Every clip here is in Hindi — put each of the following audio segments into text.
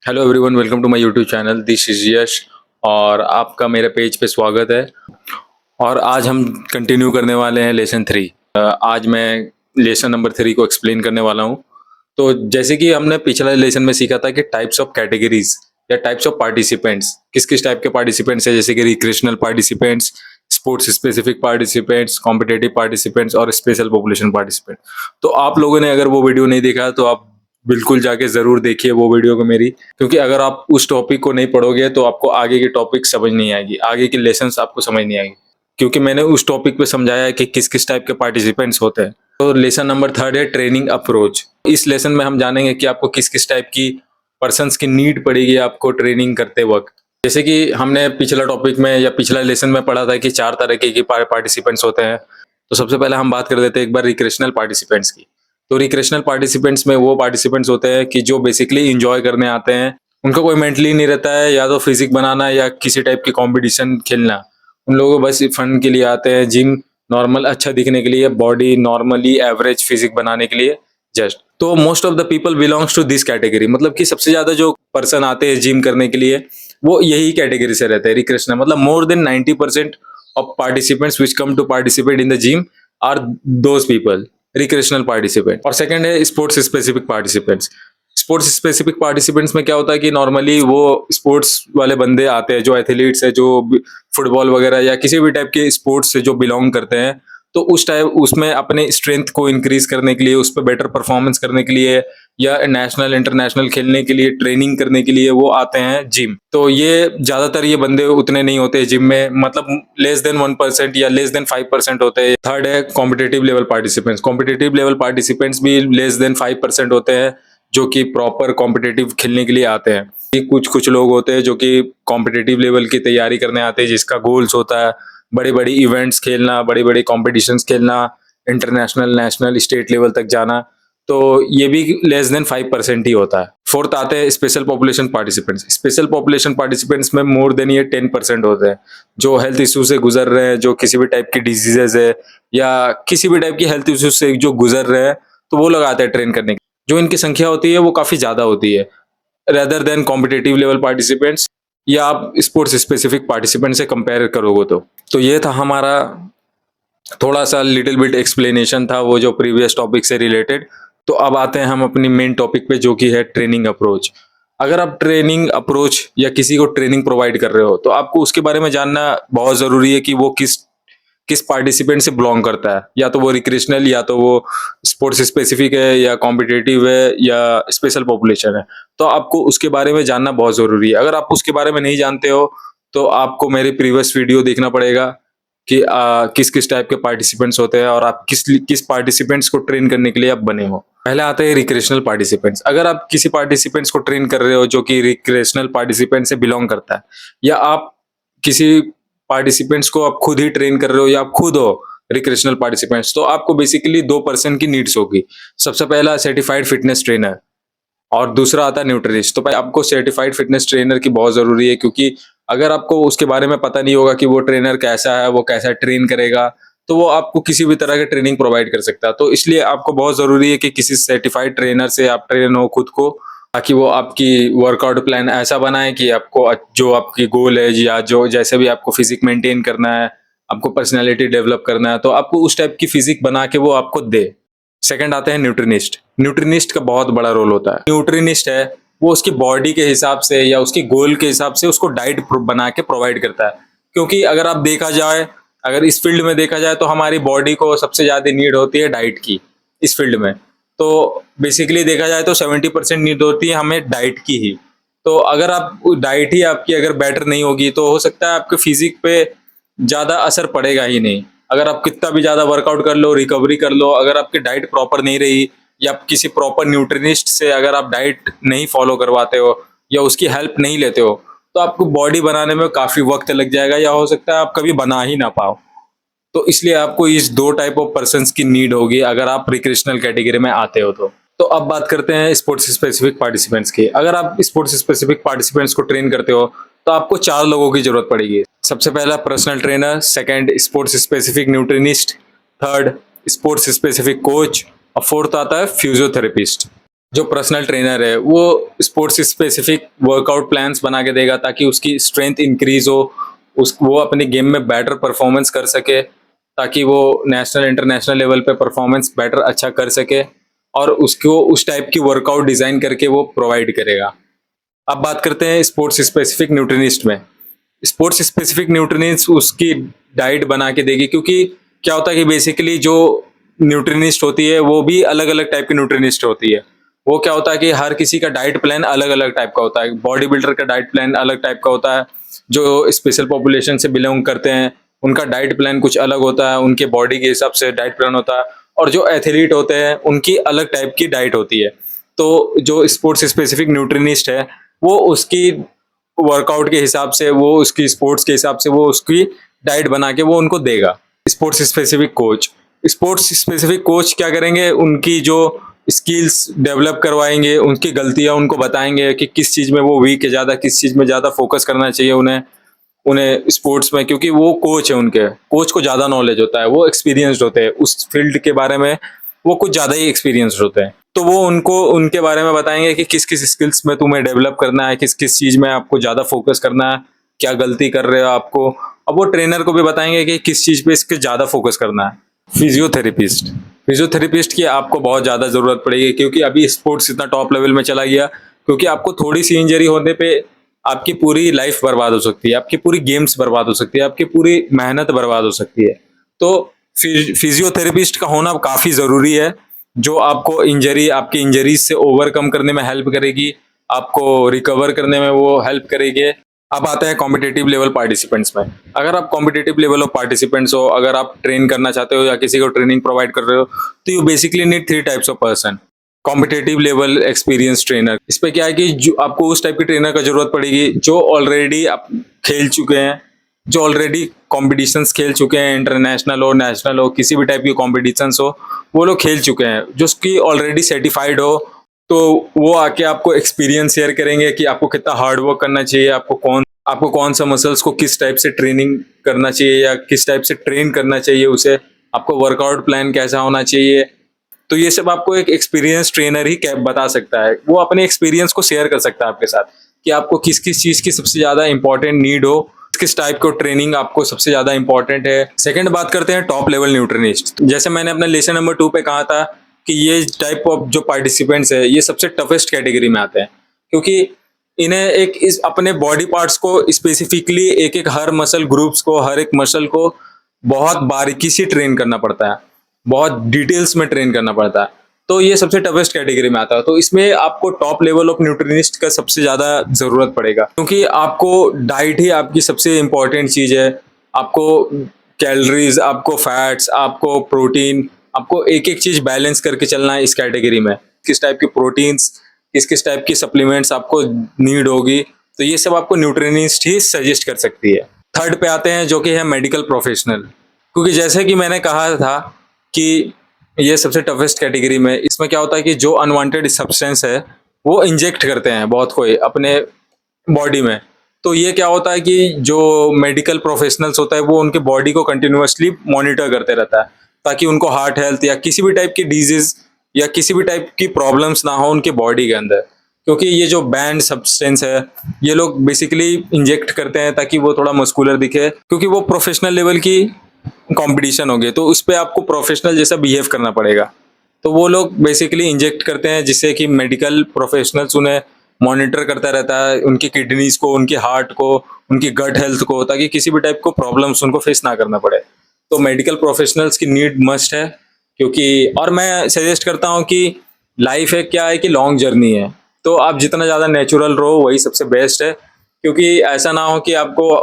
Hello everyone, welcome to my YouTube channel. This is Yash और आपका मेरे पेज पे स्वागत है। और आज हम कंटिन्यू करने वाले हैं लेसन 3। आज मैं लेसन नंबर 3 को एक्सप्लेन करने वाला हूँ। तो जैसे कि हमने पिछला लेसन में सीखा था कि टाइप्स ऑफ कैटेगरीज या टाइप्स ऑफ पार्टिसिपेंट्स, किस किस टाइप के पार्टिसिपेंट्स है, जैसे कि recreational participants, sports specific participants, competitive participants और स्पेशल पॉपुलेशन पार्टिसिपेंट। तो आप लोगों ने अगर वो वीडियो नहीं देखा तो आप बिल्कुल जाके जरूर देखिए वो वीडियो को मेरी, क्योंकि अगर आप उस टॉपिक को नहीं पढ़ोगे तो आपको आगे की टॉपिक समझ नहीं आएगी, आगे की लेसन्स आपको समझ नहीं आएगी, क्योंकि मैंने उस टॉपिक पे समझाया है कि किस किस टाइप के पार्टिसिपेंट्स होते हैं। तो लेसन नंबर 3 है ट्रेनिंग अप्रोच। इस लेसन में हम जानेंगे कि आपको किस किस टाइप की पर्सन्स की नीड पड़ेगी आपको ट्रेनिंग करते वक्त। जैसे कि हमने पिछला टॉपिक में या पिछला लेसन में पढ़ा था कि 4 तरह के पार्टिसिपेंट्स होते हैं। तो सबसे पहले हम बात कर देते हैं एक बार रिक्रेशनल पार्टिसिपेंट्स की। तो रिक्रेशनल पार्टिसिपेंट्स में वो पार्टिसिपेंट्स होते हैं कि जो बेसिकली इंजॉय करने आते हैं। उनका कोई मेंटली नहीं रहता है, या तो फिजिक बनाना या किसी टाइप की कंपटीशन खेलना। उन लोगों को बस फन के लिए आते हैं, जिम नॉर्मल अच्छा दिखने के लिए, बॉडी नॉर्मली एवरेज फिजिक बनाने के लिए जस्ट। तो most of the people belongs to this category, मतलब कि सबसे ज्यादा जो पर्सन आते हैं जिम करने के लिए वो यही कैटेगरी से रहते हैं, रिक्रेशनल। मतलब more than 90% of participants which come to participate in the gym are those people, recreational participant. और सेकंड है sports specific participants. Sports specific participants में क्या होता है कि नॉर्मली वो स्पोर्ट्स वाले बंदे आते हैं, जो एथलीट्स है, जो फुटबॉल वगैरह या किसी भी टाइप के स्पोर्ट्स से जो बिलोंग करते हैं। तो उस टाइप उसमें अपने स्ट्रेंथ को इंक्रीज करने के लिए, उस पर बेटर परफॉर्मेंस करने के लिए या नेशनल इंटरनेशनल खेलने के लिए, ट्रेनिंग करने के लिए वो आते हैं जिम। तो ये ज्यादातर ये बंदे उतने नहीं होते जिम में, मतलब लेस देन 1% या लेस देन 5% होते हैं। थर्ड है competitive level participants. Competitive level participants भी लेस देन 5% होते हैं जो कि प्रॉपर कॉम्पिटेटिव खेलने के लिए आते हैं। कुछ कुछ लोग होते हैं जो कि कॉम्पिटेटिव लेवल की तैयारी करने आते हैं, जिसका गोल्स होता है बड़ी बड़ी इवेंट्स खेलना, बड़ी बड़ी कॉम्पिटिशन्स खेलना, इंटरनेशनल नेशनल स्टेट लेवल तक जाना। तो ये भी लेस देन 5% ही होता है। फोर्थ आते हैं special population participants. Special population participants में मोर देन ये 10% होते हैं, जो हेल्थ इशू से गुजर रहे हैं, जो किसी भी टाइप की डिजीजेज है या किसी भी टाइप की हेल्थ इशू से जो गुजर रहे हैं, तो वो लोग आते हैं ट्रेन करने। जो इनकी संख्या होती है वो काफी ज्यादा होती है rather than competitive level participants, या आप स्पोर्ट्स स्पेसिफिक पार्टिसिपेंट से कंपेयर करोगे तो ये था हमारा थोड़ा सा लिटिल बिट एक्सप्लेनेशन था वो जो प्रीवियस टॉपिक से रिलेटेड। तो अब आते हैं हम अपनी मेन टॉपिक पे, जो कि है ट्रेनिंग अप्रोच। अगर आप ट्रेनिंग अप्रोच या किसी को ट्रेनिंग प्रोवाइड कर रहे हो तो आपको उसके बारे में जानना बहुत जरूरी है कि वो किस किस पार्टिसिपेंट से बिलोंग करता है, या तो वो रिक्रिएशनल, या तो वो स्पोर्ट्स स्पेसिफिक है, या कॉम्पिटेटिव है, या स्पेशल पॉपुलेशन है। तो आपको उसके बारे में जानना बहुत जरूरी है। अगर आप उसके बारे में नहीं जानते हो तो आपको मेरे प्रीवियस वीडियो देखना पड़ेगा कि किस किस टाइप के पार्टिसिपेंट्स होते हैं और आप किस किस पार्टिसिपेंट्स को ट्रेन करने के लिए आप बने हो। पहले आते हैं रिक्रिएशनल पार्टिसिपेंट्स। अगर आप किसी पार्टिसिपेंट्स को ट्रेन कर रहे हो जो कि रिक्रिएशनल पार्टिसिपेंट से बिलोंग करता है, या आप किसी पार्टिसिपेंट्स को आप खुद ही ट्रेन कर रहे हो या आप खुद हो रिक्रिएशनल पार्टिसिपेंट्स, तो आपको बेसिकली 2% की नीड्स होगी। सबसे पहला सर्टिफाइड फिटनेस ट्रेनर और दूसरा आता है न्यूट्रिनिस्ट। तो भाई आपको सर्टिफाइड फिटनेस ट्रेनर की बहुत जरूरी है, क्योंकि अगर आपको उसके बारे में पता नहीं होगा कि वो ट्रेनर कैसा है, वो कैसा ट्रेन करेगा, तो वो आपको किसी भी तरह की ट्रेनिंग प्रोवाइड कर सकता है। तो इसलिए आपको बहुत जरूरी है कि किसी सर्टिफाइड ट्रेनर से आप ट्रेन हो खुद को, ताकि वो आपकी वर्कआउट प्लान ऐसा बनाए कि आपको जो आपकी गोल है या जो जैसे भी आपको फिजिक मेंटेन करना है, आपको पर्सनैलिटी डेवलप करना है, तो आपको उस टाइप की फिजिक बना के वो आपको दे। सेकंड आते हैं न्यूट्रिनिस्ट। न्यूट्रिनिस्ट का बहुत बड़ा रोल होता है। न्यूट्रिनिस्ट है वो उसकी बॉडी के हिसाब से या उसकी गोल के हिसाब से उसको डाइट बना के प्रोवाइड करता है। क्योंकि अगर आप देखा जाए, अगर इस फील्ड में देखा जाए तो हमारी बॉडी को सबसे ज्यादा नीड होती है डाइट की इस फील्ड में। तो बेसिकली देखा जाए तो 70% नीड होती है हमें डाइट की ही। तो अगर आप डाइट ही आपकी अगर बेटर नहीं होगी तो हो सकता है आपके फिजिक पे ज्यादा असर पड़ेगा ही नहीं। अगर आप कितना भी ज्यादा वर्कआउट कर लो, रिकवरी कर लो, अगर आपकी डाइट प्रॉपर नहीं रही या किसी प्रॉपर न्यूट्रिनिस्ट से अगर आप डाइट नहीं फॉलो करवाते हो या उसकी हेल्प नहीं लेते हो, तो आपको बॉडी बनाने में काफी वक्त लग जाएगा, या हो सकता है आप कभी बना ही ना पाओ। तो इसलिए आपको इस 2 टाइप ऑफ पर्सन्स की नीड होगी अगर आप रिक्रिएशनल कैटेगरी में आते हो तो अब बात करते हैं स्पोर्ट्स स्पेसिफिक पार्टिसिपेंट्स की। अगर आप स्पोर्ट्स स्पेसिफिक पार्टिसिपेंट्स को ट्रेन करते हो तो आपको 4 लोगों की जरूरत पड़ेगी। सबसे पहला personal trainer, second sports specific nutritionist, third sports specific coach, और फोर्थ आता है फिजियोथेरेपिस्ट। जो पर्सनल ट्रेनर है वो स्पोर्ट्स स्पेसिफिक वर्कआउट प्लान्स बना के देगा ताकि उसकी स्ट्रेंथ इंक्रीज हो, उस वो अपने गेम में बेटर परफॉर्मेंस कर सके, ताकि वो नेशनल इंटरनेशनल लेवल पे परफॉर्मेंस बेटर अच्छा कर सके, और उसको उस टाइप की वर्कआउट डिजाइन करके वो प्रोवाइड करेगा। अब बात करते हैं स्पोर्ट्स स्पेसिफिक न्यूट्रिनिस्ट में। स्पोर्ट्स स्पेसिफिक न्यूट्रिनिस्ट उसकी डाइट बना के देगी, क्योंकि क्या होता है कि बेसिकली जो न्यूट्रिनिस्ट होती है वो भी अलग अलग टाइप की न्यूट्रिनिस्ट होती है। वो क्या होता है कि हर किसी का डाइट प्लान अलग अलग टाइप का होता है। बॉडी बिल्डर का डाइट प्लान अलग टाइप का होता है, जो स्पेशल पॉपुलेशन से बिलोंग करते हैं उनका डाइट प्लान कुछ अलग होता है, उनके बॉडी के हिसाब से डाइट प्लान होता है, और जो एथलीट होते हैं उनकी अलग टाइप की डाइट होती है। तो जो स्पोर्ट्स स्पेसिफिक न्यूट्रिनिस्ट है वो उसकी वर्कआउट के हिसाब से, वो उसकी स्पोर्ट्स के हिसाब से वो उसकी डाइट बना के वो उनको देगा। Sports specific coach, sports specific coach क्या करेंगे, उनकी जो स्किल्स डेवलप करवाएंगे, उनकी गलतियां उनको बताएंगे कि किस चीज में वो वीक है, ज्यादा किस चीज में ज्यादा फोकस करना चाहिए उन्हें उन्हें स्पोर्ट्स में, क्योंकि वो कोच है, उनके कोच को ज्यादा नॉलेज होता है, वो एक्सपीरियंस्ड होते हैं उस फील्ड के बारे में, वो कुछ ज्यादा ही एक्सपीरियंस्ड होते हैं। तो वो उनको उनके बारे में बताएंगे कि किस किस स्किल्स में तुम्हें डेवलप करना है, किस किस चीज में आपको ज्यादा फोकस करना है, क्या गलती कर रहे हो आपको। अब वो ट्रेनर को भी बताएंगे कि किस चीज पे इसके ज्यादा फोकस करना है। फिजियोथेरेपिस्ट, फिजियोथेरेपिस्ट की आपको बहुत ज्यादा जरूरत पड़ेगी, क्योंकि अभी स्पोर्ट्स इतना टॉप लेवल में चला गया, क्योंकि आपको थोड़ी सी इंजरी होने पे आपकी पूरी लाइफ बर्बाद हो सकती है, आपकी पूरी गेम्स बर्बाद हो सकती है, आपकी पूरी मेहनत बर्बाद हो सकती है। तो फिजियोथेरेपिस्ट का होना काफी जरूरी है, जो आपको इंजरी, आपकी इंजरीज से ओवरकम करने में हेल्प करेगी, आपको रिकवर करने में वो हेल्प करेगी। अब आते हैं कॉम्पिटेटिव लेवल पार्टिसिपेंट्स में। अगर आप कॉम्पिटेटिव लेवल ऑफ पार्टिसिपेंट्स हो, अगर आप ट्रेन करना चाहते हो या किसी को ट्रेनिंग प्रोवाइड कर रहे हो, तो you basically need 3 types of person. Competitive level experience trainer, इस पे क्या है कि जो आपको उस टाइप के ट्रेनर का जरूरत पड़ेगी जो ऑलरेडी आप खेल चुके हैं, जो ऑलरेडी कॉम्पिटिशन्स खेल चुके हैं, इंटरनेशनल हो, नेशनल हो, किसी भी टाइप की कॉम्पिटिशन्स हो, वो लोग खेल चुके हैं, जो उसकी ऑलरेडी सर्टिफाइड हो। तो वो आके आपको एक्सपीरियंस शेयर करेंगे कि आपको कितना हार्ड वर्क करना चाहिए, आपको कौन सा मसल्स को किस टाइप से ट्रेनिंग करना चाहिए या किस टाइप से ट्रेन करना चाहिए उसे, आपको वर्कआउट प्लान कैसा होना चाहिए। तो ये सब आपको एक एक्सपीरियंस ट्रेनर ही बता सकता है, वो अपने एक्सपीरियंस को शेयर कर सकता है आपके साथ कि आपको किस किस चीज की सबसे ज्यादा इंपॉर्टेंट नीड हो, किस टाइप को ट्रेनिंग आपको सबसे ज्यादा इंपॉर्टेंट है। सेकंड बात करते हैं टॉप लेवल न्यूट्रिनिस्ट। जैसे मैंने अपने लेसन नंबर 2 पे कहा था कि ये टाइप ऑफ जो पार्टिसिपेंट्स है ये सबसे टफेस्ट कैटेगरी में आते हैं, क्योंकि इन्हें एक इस अपने बॉडी पार्ट्स को स्पेसिफिकली एक एक हर मसल ग्रुप्स को, हर एक मसल को बहुत बारीकी से ट्रेन करना पड़ता है, बहुत डिटेल्स में ट्रेन करना पड़ता है। तो ये सबसे टफेस्ट कैटेगरी में आता है। तो इसमें आपको टॉप लेवल ऑफ न्यूट्रिनिस्ट का सबसे ज्यादा जरूरत पड़ेगा, क्योंकि आपको डाइट ही आपकी सबसे इंपॉर्टेंट चीज है। आपको कैलोरीज, आपको फैट्स, आपको प्रोटीन, आपको एक एक चीज बैलेंस करके चलना है इस कैटेगरी में। किस टाइप की प्रोटीन्स, किस किस टाइप की सप्लीमेंट्स आपको नीड होगी, तो ये सब आपको न्यूट्रिनिस्ट ही सजेस्ट कर सकती है। थर्ड पे आते हैं जो कि है मेडिकल प्रोफेशनल, क्योंकि जैसे कि मैंने कहा था कि ये सबसे टफेस्ट कैटेगरी में, इसमें क्या होता है कि जो अनवांटेड सब्सटेंस है वो इंजेक्ट करते हैं बहुत कोई अपने बॉडी में। तो ये क्या होता है कि जो मेडिकल प्रोफेशनल्स होता है वो उनके बॉडी को कंटिन्यूअसली मॉनिटर करते रहता है, ताकि उनको हार्ट हेल्थ या किसी भी टाइप की डिजीज या किसी भी टाइप की प्रॉब्लम्स ना हो उनके बॉडी के अंदर। क्योंकि ये जो बैंड सब्सटेंस है ये लोग बेसिकली इंजेक्ट करते हैं ताकि वो थोड़ा मस्कुलर दिखे, क्योंकि वो प्रोफेशनल लेवल की कंपटीशन हो गई, तो उस पर आपको प्रोफेशनल जैसा बिहेव करना पड़ेगा। तो वो लोग बेसिकली इंजेक्ट करते हैं जिससे कि मेडिकल प्रोफेशनल्स उन्हें मॉनिटर करता रहता है, उनकी किडनीज को, उनके हार्ट को, उनकी गट हेल्थ को, ताकि किसी भी टाइप को प्रॉब्लम्स उनको फेस ना करना पड़े। तो मेडिकल प्रोफेशनल्स की नीड मस्ट है, क्योंकि और मैं सजेस्ट करता हूँ कि लाइफ है क्या है कि लॉन्ग जर्नी है, तो आप जितना ज़्यादा नेचुरल रहो वही सबसे बेस्ट है। क्योंकि ऐसा ना हो कि आपको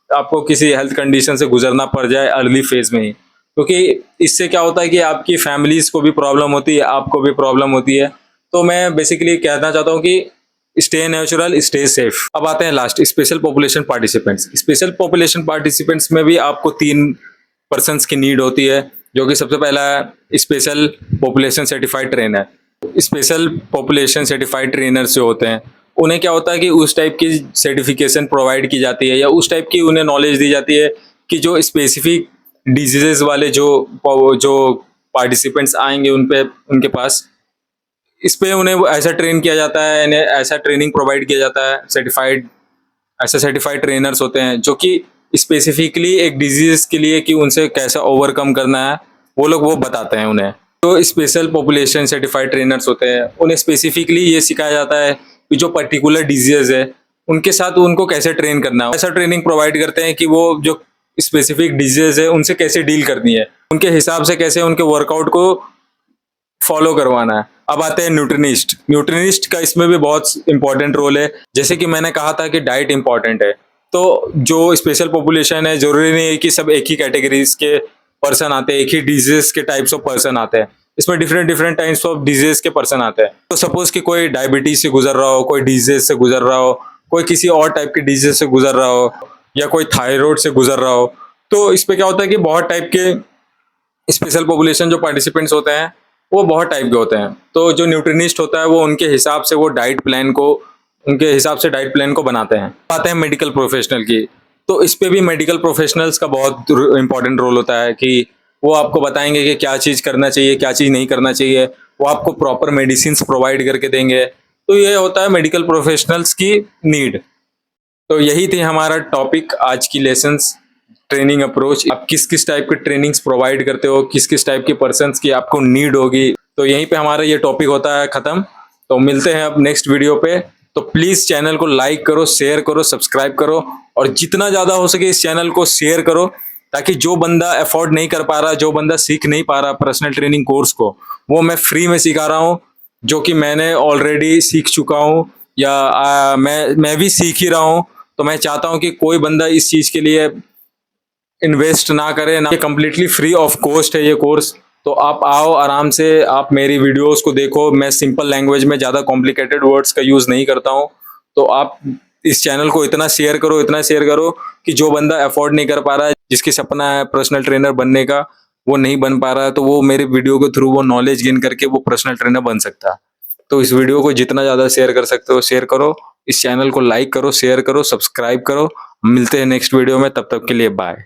आपको किसी हेल्थ कंडीशन से गुजरना पड़ जाए अर्ली फेज में ही, क्योंकि इससे क्या होता है कि आपकी फैमिलीज को भी प्रॉब्लम होती है, आपको भी प्रॉब्लम होती है। तो मैं बेसिकली कहना चाहता हूँ कि स्टे नेचुरल, स्टे सेफ। अब आते हैं last, special population participants. Special population participants में भी आपको 3 पर्सन्स की नीड होती है, जो कि सबसे पहला है special population certified trainer. Special population certified trainers जो होते हैं उन्हें क्या होता है कि उस टाइप की सर्टिफिकेशन प्रोवाइड की जाती है या उस टाइप की उन्हें नॉलेज दी जाती है कि जो स्पेसिफिक डिजीजेस वाले जो जो पार्टिसिपेंट्स आएंगे उन पे, उनके पास इस पे उन्हें ऐसा ट्रेन किया जाता है, इन्हें ऐसा ट्रेनिंग प्रोवाइड किया जाता है, ऐसे सर्टिफाइड ट्रेनर्स होते हैं जो कि स्पेसिफिकली एक डिजीज के लिए कि उनसे कैसे ओवरकम करना है वो बताते हैं उन्हें। तो स्पेशल पॉपुलेशन सर्टिफाइड ट्रेनर्स होते हैं, उन्हें स्पेसिफिकली ये सिखाया जाता है कि जो पर्टिकुलर डिजीज है उनके साथ उनको कैसे ट्रेन करना है। ऐसा ट्रेनिंग प्रोवाइड करते हैं कि वो जो स्पेसिफिक डिजीज है उनसे कैसे डील करनी है, उनके हिसाब से कैसे उनके वर्कआउट को फॉलो करवाना है। अब आते हैं न्यूट्रिनिस्ट का इसमें भी बहुत इंपॉर्टेंट रोल है। जैसे कि मैंने कहा था कि डाइट इंपॉर्टेंट है, तो जो स्पेशल पॉपुलेशन है जरूरी नहीं है कि सब एक ही कैटेगरीज के पर्सन आते हैं, एक ही डिजीज के टाइप्स ऑफ पर्सन आते हैं। इसमें different different types of disease के पर्सन आते हैं। तो सपोज कि कोई डायबिटीज से गुजर रहा हो, कोई डिजीज से गुजर रहा हो, कोई किसी और टाइप की डिजीज से गुजर रहा हो, या कोई थायराइड से गुजर रहा हो, तो इस पे क्या होता है कि बहुत टाइप के स्पेशल पॉपुलेशन जो पार्टिसिपेंट्स होते हैं वो बहुत टाइप के होते हैं। तो जो न्यूट्रिनिस्ट होता है वो उनके हिसाब से वो उनके हिसाब से डाइट प्लान को बनाते हैं। आते हैं मेडिकल प्रोफेशनल की, तो इस पे भी मेडिकल प्रोफेशनल्स का बहुत इंपॉर्टेंट रोल होता है कि वो आपको बताएंगे कि क्या चीज़ करना चाहिए, क्या चीज़ नहीं करना चाहिए। वो आपको प्रॉपर मेडिसिन प्रोवाइड करके देंगे। तो ये होता है मेडिकल प्रोफेशनल्स की नीड। तो यही थी हमारा टॉपिक आज की लेसन्स, ट्रेनिंग अप्रोच। आप किस किस टाइप के ट्रेनिंग्स प्रोवाइड करते हो, किस किस टाइप के पर्सन्स की आपको नीड होगी। तो यहीं पे हमारा ये टॉपिक होता है खत्म। तो मिलते हैं अब नेक्स्ट वीडियो पे। तो प्लीज चैनल को लाइक करो, शेयर करो, सब्सक्राइब करो, और जितना ज्यादा हो सके इस चैनल को शेयर करो, ताकि जो बंदा अफोर्ड नहीं कर पा रहा, जो बंदा सीख नहीं पा रहा पर्सनल ट्रेनिंग कोर्स को, वो मैं फ्री में सिखा रहा हूँ, जो कि मैंने ऑलरेडी सीख चुका हूँ, या मैं भी सीख ही रहा हूँ। तो मैं चाहता हूँ कि कोई बंदा इस चीज के लिए इन्वेस्ट ना करे ना। ये कम्प्लीटली फ्री ऑफ कॉस्ट है ये कोर्स। तो आप आओ आराम से, आप मेरी वीडियोस को देखो। मैं सिंपल लैंग्वेज में ज़्यादा कॉम्प्लिकेटेड वर्ड्स का यूज़ नहीं करता हूँ। तो आप इस चैनल को इतना शेयर करो कि जो बंदा अफोर्ड नहीं कर पा रहा है, जिसकी सपना है पर्सनल ट्रेनर बनने का, वो नहीं बन पा रहा है, तो वो मेरे वीडियो के थ्रू वो नॉलेज गेन करके वो पर्सनल ट्रेनर बन सकता है। तो इस वीडियो को जितना ज़्यादा शेयर कर सकते हो शेयर करो, इस चैनल को लाइक करो, शेयर करो, सब्सक्राइब करो। मिलते हैं नेक्स्ट वीडियो में, तब तक के लिए बाय।